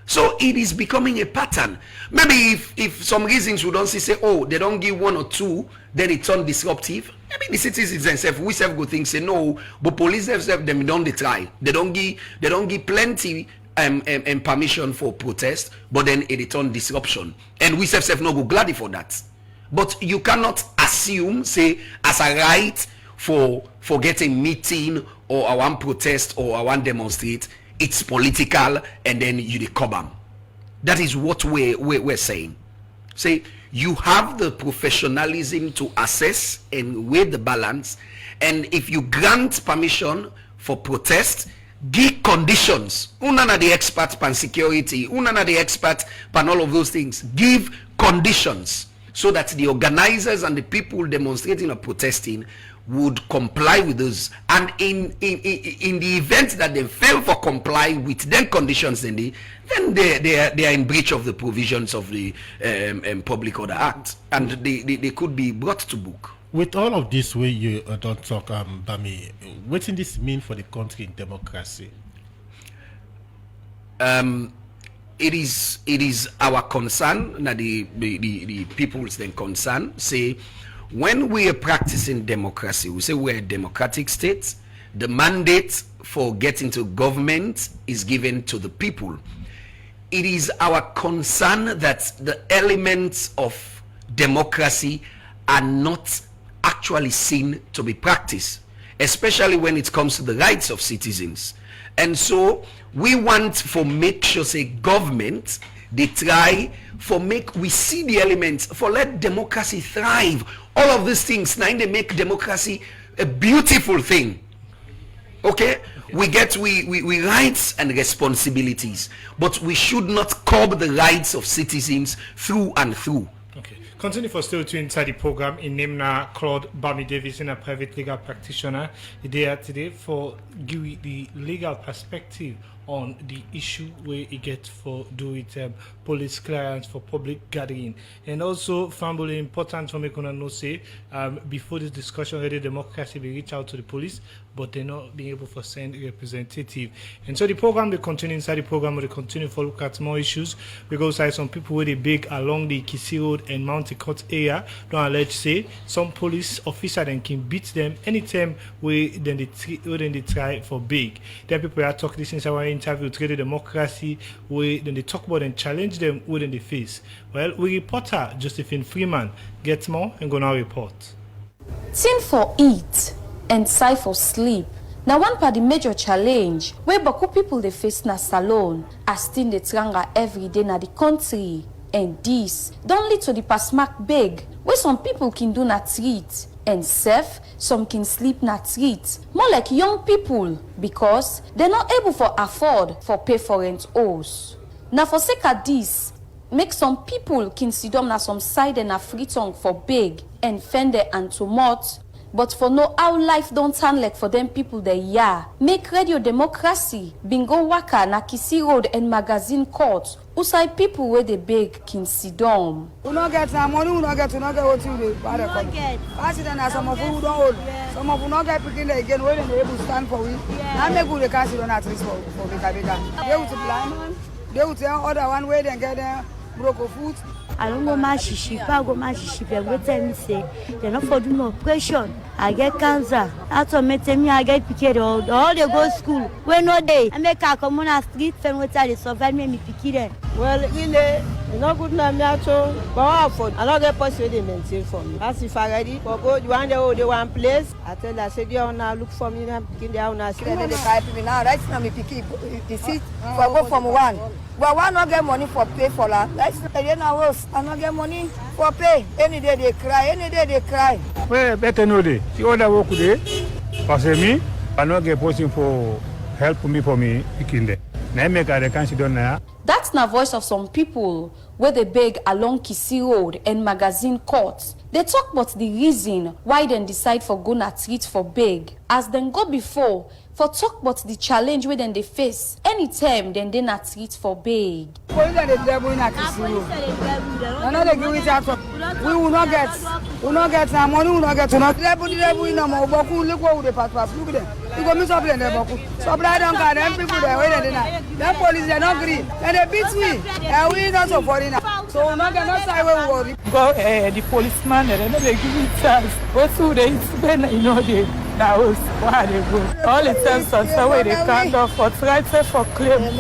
So it is becoming a pattern. Maybe if some reasons we don't see say, oh, they don't give one or two, then it turn disruptive. Maybe the citizens themselves, we self go think say no, but police themselves them don't they try. They don't give plenty permission for protest, but then it turn disruption. And we self no go gladly for that. But you cannot assume, say, as a right for getting meeting or I want protest or I want demonstrate. It's political, and then you dey them. That is what we're saying. Say you have the professionalism to assess and weigh the balance, and if you grant permission for protest, give conditions. Una na the expert pan security, una na the expert pan all of those things. Give conditions so that the organizers and the people demonstrating or protesting would comply with those, and in the event that they fail for comply with them conditions, then they are in breach of the provisions of the Public Order Act, and they could be brought to book. With all of this, way you don't talk, Bami, what does this mean for the country in democracy? It is our concern that the people's then concern say. When we are practicing democracy, we say we're a democratic state. The mandate for getting to government is given to the people. It is our concern that the elements of democracy are not actually seen to be practiced, especially when it comes to the rights of citizens. And so we want for make sure, say, government, they try for make we see the elements for let democracy thrive. All of these things now they make democracy a beautiful thing. Okay? We get we rights and responsibilities, but we should not curb the rights of citizens through and through. Okay. Continue for still to inside the program in name na Claude Bami Davis, a private legal practitioner. Here today for give the legal perspective on the issue where it gets for do with police clearance for public gathering. And also family important for me to know say before this discussion already democracy will reach out to the police, but they're not being able to send a representative. And so the program will continue inside the program will continue to look at more issues because I some people where they big along the Kisi Road and Mount Court area don't allege say some police officer then can beat them anytime where then they try for big. Then people are talking this since our interview with Radio Democracy where then they talk about and challenge them within the face. Well, we reporter Josephine Freeman gets more and go now report. Tin for eat and sigh for sleep. Now one part the major challenge where Baku people they face na salon as tin they tranga every day na the country. And this don't lead to the pasmak big where some people can do na treat and safe some can sleep na treat. More like young people because they're not able for afford for pay for rent owes. Now for sake of this, make some people can sit down na some side and a free tongue for big and fender and tumult. But for no how life don't turn like for them people they make Radio Democracy bingo waka na Kisi Road and Magazine Court usai people where they beg can sit down. We not get some money, we not get what you do. Accident as some of who don't hold. Some of who not get picking again when they able to stand for we. I make good the cash on at least for bigger. They would plan, they would tell other one way then get them broke of food. I don't go my shishi, I go my shishi. They tell me say they're not for doing operation. I get cancer. That's what makes me I get picked all they go school. When no day, I make a come on a street and what I survive me picked. Well, really, not good na me ato. Go for I don't get possible they maintain for me. As if I ready, for go you want the one place. I tell her say you now look for me now picking there now. They type me now. Right now me picky. You see, for go from one. But one not get money for pay for that. Let's say now house. I not get money for pay. Any day they cry. Any day they cry. Well, better know day. See all that work today. Parce me, I not get person for help me for me picking there. Now make I consider now. That's na voice of some people where they beg along Kisi Road and Magazine Court. They talk about the reason why they decide for go na treat for beg. As then go before, for talk about the challenge where then they face anytime then they na treat for beg. Police are the devil in a Kisi Road. I know they give it out. We will not get some money. We will not get to not devil in a more. Look what they pass. Look at them. You go miss up in the book. So I don't got them people there waiting tonight. Them police they not agree. And they beat me. And we not so foreign. So we not get no side where we worry. Go the policeman and they give me chance. Go through the explain you know the now why they go. All the times on the way they can't go for try to for claim. Then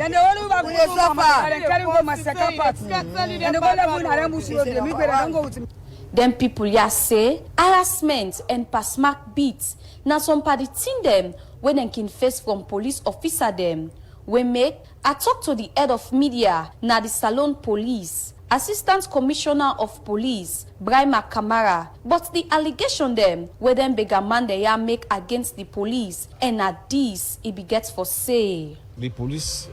the only one who suffer. They carry go my second party. And the one that win are ambush road. Me better don't go with me. Them people ya say harassment and pasmak beats. Now some party tin them when they can face from police officer them. We make I talk to the head of media na the Salon Police, Assistant Commissioner of Police, Brahima Kamara, but the allegation them where them bigger man they ya make against the police and at this it begets for say. The police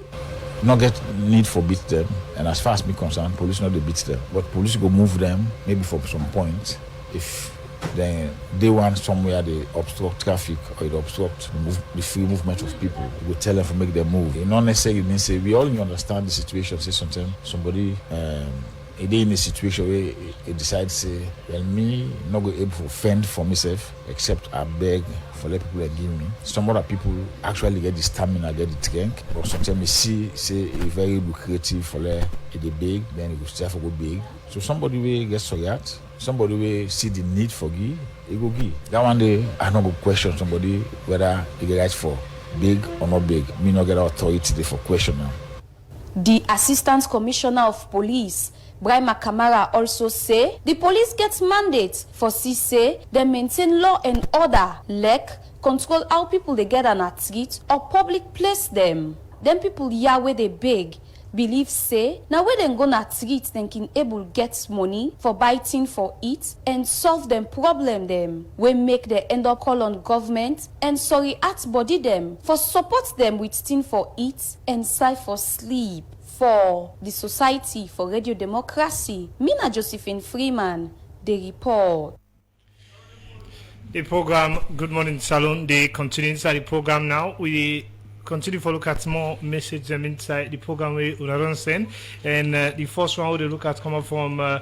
not get need for beat them, and as far as me concerned, police not they beat them, but police go move them maybe for some point if then they want somewhere they obstruct traffic or it obstruct the free movement of people. We will tell them to make them move. It not necessarily means say we all understand the situation. Say sometimes somebody they in a situation where they decide say, well me not go able to fend for myself except I beg for let people that give me. Some other people actually get the stamina, get the strength, but sometimes we see say a very lucrative for let they beg, then it will still go big. So somebody will get sorry. Somebody will see the need for give, he go give. That one day, I not go question somebody whether he get right for big or not big. Me not get authority for question now. The Assistant Commissioner of Police, Brahima Kamara, also say the police gets mandate for say they maintain law and order, control how people they get an treat or public place them. Them people where they beg. Believe say now where them gonna treat them can able get money for biting for it and solve them problem them we make they end up call on government and sorry at body them for support them with thing for it and sigh for sleep. For the Society for Radio Democracy, Mina Josephine Freeman, the report. The program, Good Morning Salon, they continue inside the program now. We continue to look at more messages inside the program we will send. And the first one we look at coming from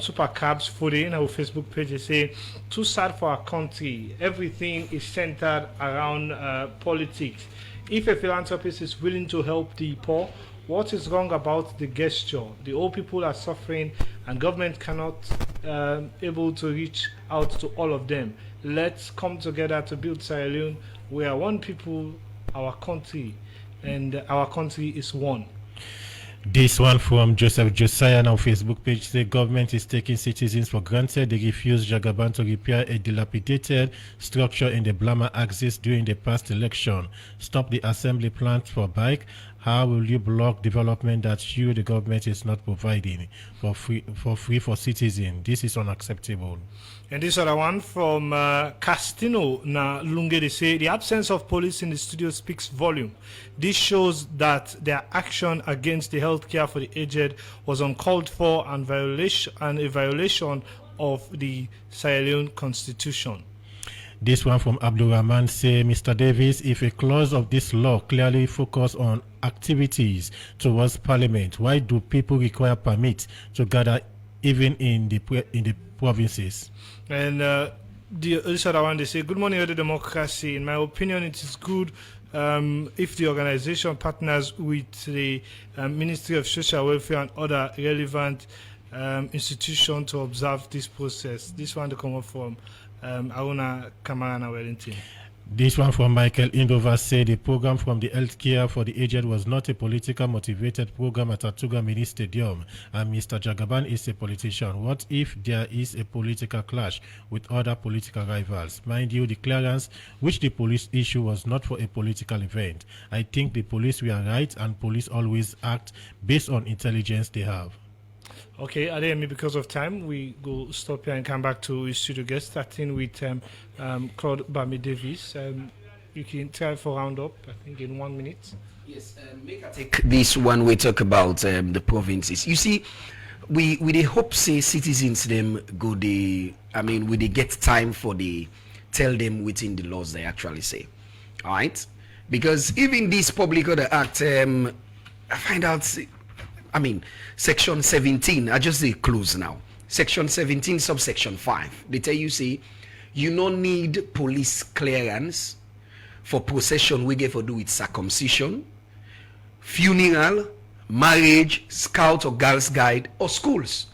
Super Cabs Foodie in our Facebook page. They say, too sad for our country. Everything is centered around politics. If a philanthropist is willing to help the poor, what is wrong about the gesture? The old people are suffering and government cannot able to reach out to all of them. Let's come together to build Sierra Leone. We are one people, our country, and our country is one. This one from Joseph Josiah on our Facebook page. The government is taking citizens for granted. They refused Jagaban to repair a dilapidated structure in the Blama axis during the past election. Stop the assembly plant for bike. How will you block development that you, the government, is not providing for free for citizens? This is unacceptable. And this other one from Castino na Lunge, they say the absence of police in the studio speaks volume. This shows that their action against the health care for the aged was uncalled for and a violation of the Sierra Leone Constitution. This one from Abdul Rahman say, Mr. Davis, if a clause of this law clearly focus on activities towards Parliament, why do people require permits to gather even in the provinces? And this other one, they say, good morning, Radio Democracy. In my opinion, it is good if the organization partners with the Ministry of Social Welfare and other relevant institutions to observe this process. This one to come up from Aruna Kamarana Wellington. This one from Michael Indova said the program from the healthcare for the aged was not a political motivated program at Atuga Mini Stadium, and Mr. Jagaban is a politician. What if there is a political clash with other political rivals? Mind you, the clearance which the police issue was not for a political event. I think the police were right, and police always act based on intelligence they have. Okay, Adeyemi, because of time, we go stop here and come back to his studio guest, starting with Claude Bami Davis. You can try for round up, I think, in 1 minute. Yes, make I take this one we talk about the provinces. You see, we they hope say citizens them go we they get time for the tell them within the laws they actually say. All right, because even this Public Order Act, I find out. Section 17, I just say close now. Section 17, subsection 5. They tell you, say, you don't need police clearance for procession we get for do with circumcision, funeral, marriage, scout or girls guide, or schools.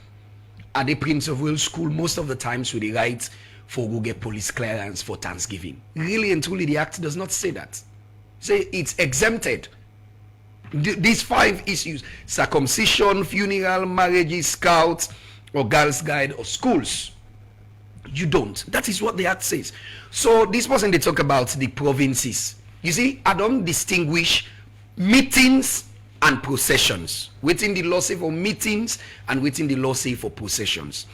At the Prince of Wales school, most of the times with the right for go get police clearance for Thanksgiving. Really and truly, the act does not say that. Say it's exempted. These 5 issues: circumcision, funeral, marriages, scouts, or girls' guide, or schools. You don't. That is what the act says. So this person, they talk about the provinces. You see, I don't distinguish meetings and processions. Within the law say for meetings and within the law say for processions.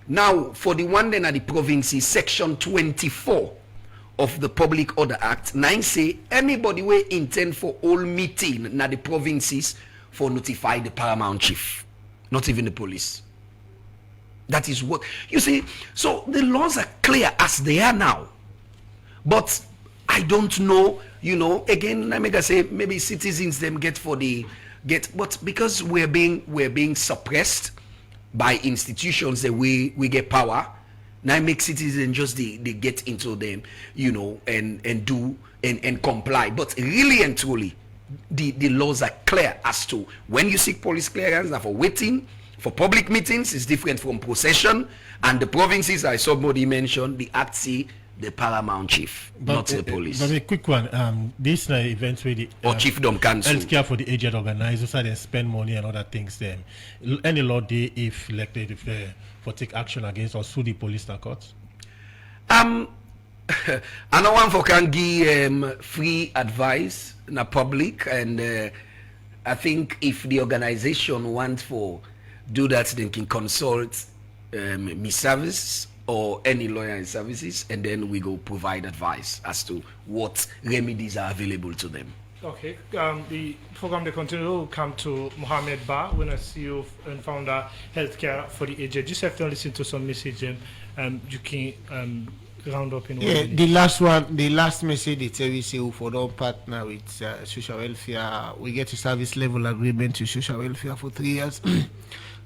Now, for the one then at the provinces, section 24 of the Public Order Act 9 say anybody will intend for all meeting na the provinces for notify the paramount chief, not even the police. That is what you see. So the laws are clear as they are now, but I don't know, again, I make I say maybe citizens them but because we're being suppressed by institutions that we get power. Now make citizens just they get into them, and do and comply. But really and truly, the laws are clear as to when you seek police clearance. Now for waiting for public meetings is different from procession, and the provinces, I somebody mentioned, the act say the paramount chief, not the police. But a quick one, this event where the chiefdom council healthcare for the aged organizers so they spend money and other things. Then any law they if elected for take action against or sue the police or court. I know one for can give free advice in the public, and I think if the organization wants for do that, they can consult me service or any lawyer in services, and then we go provide advice as to what remedies are available to them. Okay, the program they continue will come to Mohammed Ba, when I CEO and founder Healthcare for the Aged. Just have to listen to some message and you can round up in 1 minute. The last message they tell we say for don't partner with social welfare. We get a service level agreement with social welfare for 3 years.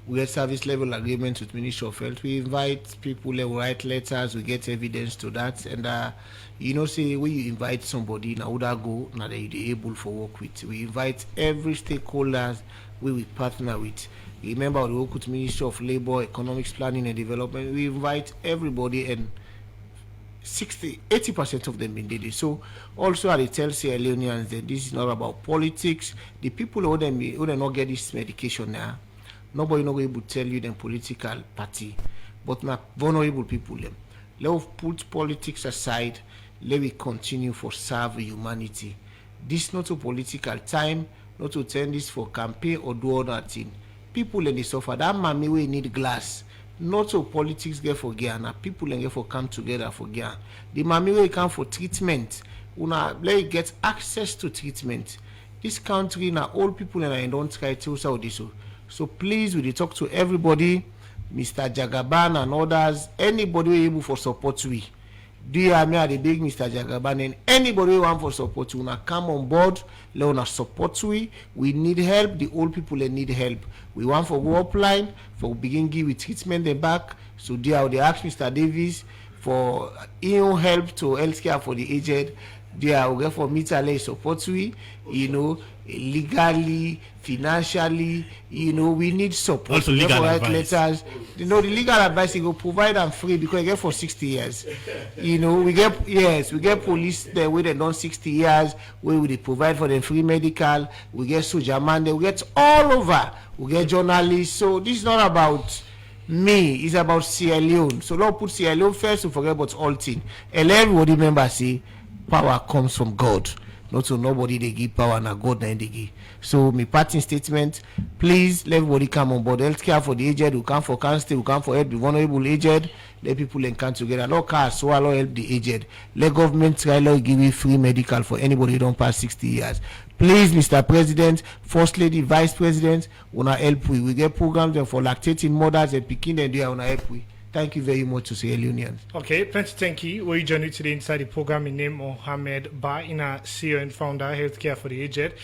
We get service level agreement with Ministry of Health. We invite people, they write letters, we get evidence to that. And say when you invite somebody, now would go, now they able for work with. We invite every stakeholders we partner with. Remember, we work with Ministry of Labor, Economics Planning and Development. We invite everybody, and 80% of them did it. So also I tell Leoneans that this is not about politics. The people who they not get this medication now, nobody not able to tell you them political party, but not vulnerable people them. Let us put politics aside. Let we continue for serve humanity. This not a political time, not to turn this for campaign or do other thing. People in the suffer. That mommy we need glass. Not so politics get for Ghana. People and get for come together for Ghana. The mommy we come for treatment. Una let get access to treatment. This country now all people and I don't try to so this. So please we talk to everybody, Mr. Jagaban and others, anybody able for support we. Do you hear me at the big Mr. Jagaban and anybody want for support, you come on board, let us support we. We need help, the old people they need help. We want for go upline, for begin give with treatment them back. So they ask Mr. Davis for help to healthcare for the aged. They are okay for me support we, legally, financially, we need support. Also legal advice. Letters. The legal advice you go provide them free because you get for 60 years. We get police there where they done 60 years, where we provide for them free medical, we get soldier man, we get all over, we get journalists. So this is not about me, it's about Sierra Leone. So don't put Sierra Leone first to forget about all things. And everybody remember say power comes from God. Not so nobody they give power and God they give. So my parting statement, please let everybody come on board. Healthcare for the aged, we come for cancer, we come for help the vulnerable aged. Let people come together. No cars, so I'll help the aged. Let government try to give you free medical for anybody who don't pass 60 years. Please, Mr. President, First Lady, Vice President, wanna help we get programs for lactating mothers and picking them there wanna help we. Thank you very much to Sierra Leoneans. Okay, plenty thank you. We journey today inside the program in name Mohammed Ba, in a CEO and founder Healthcare for the Aged.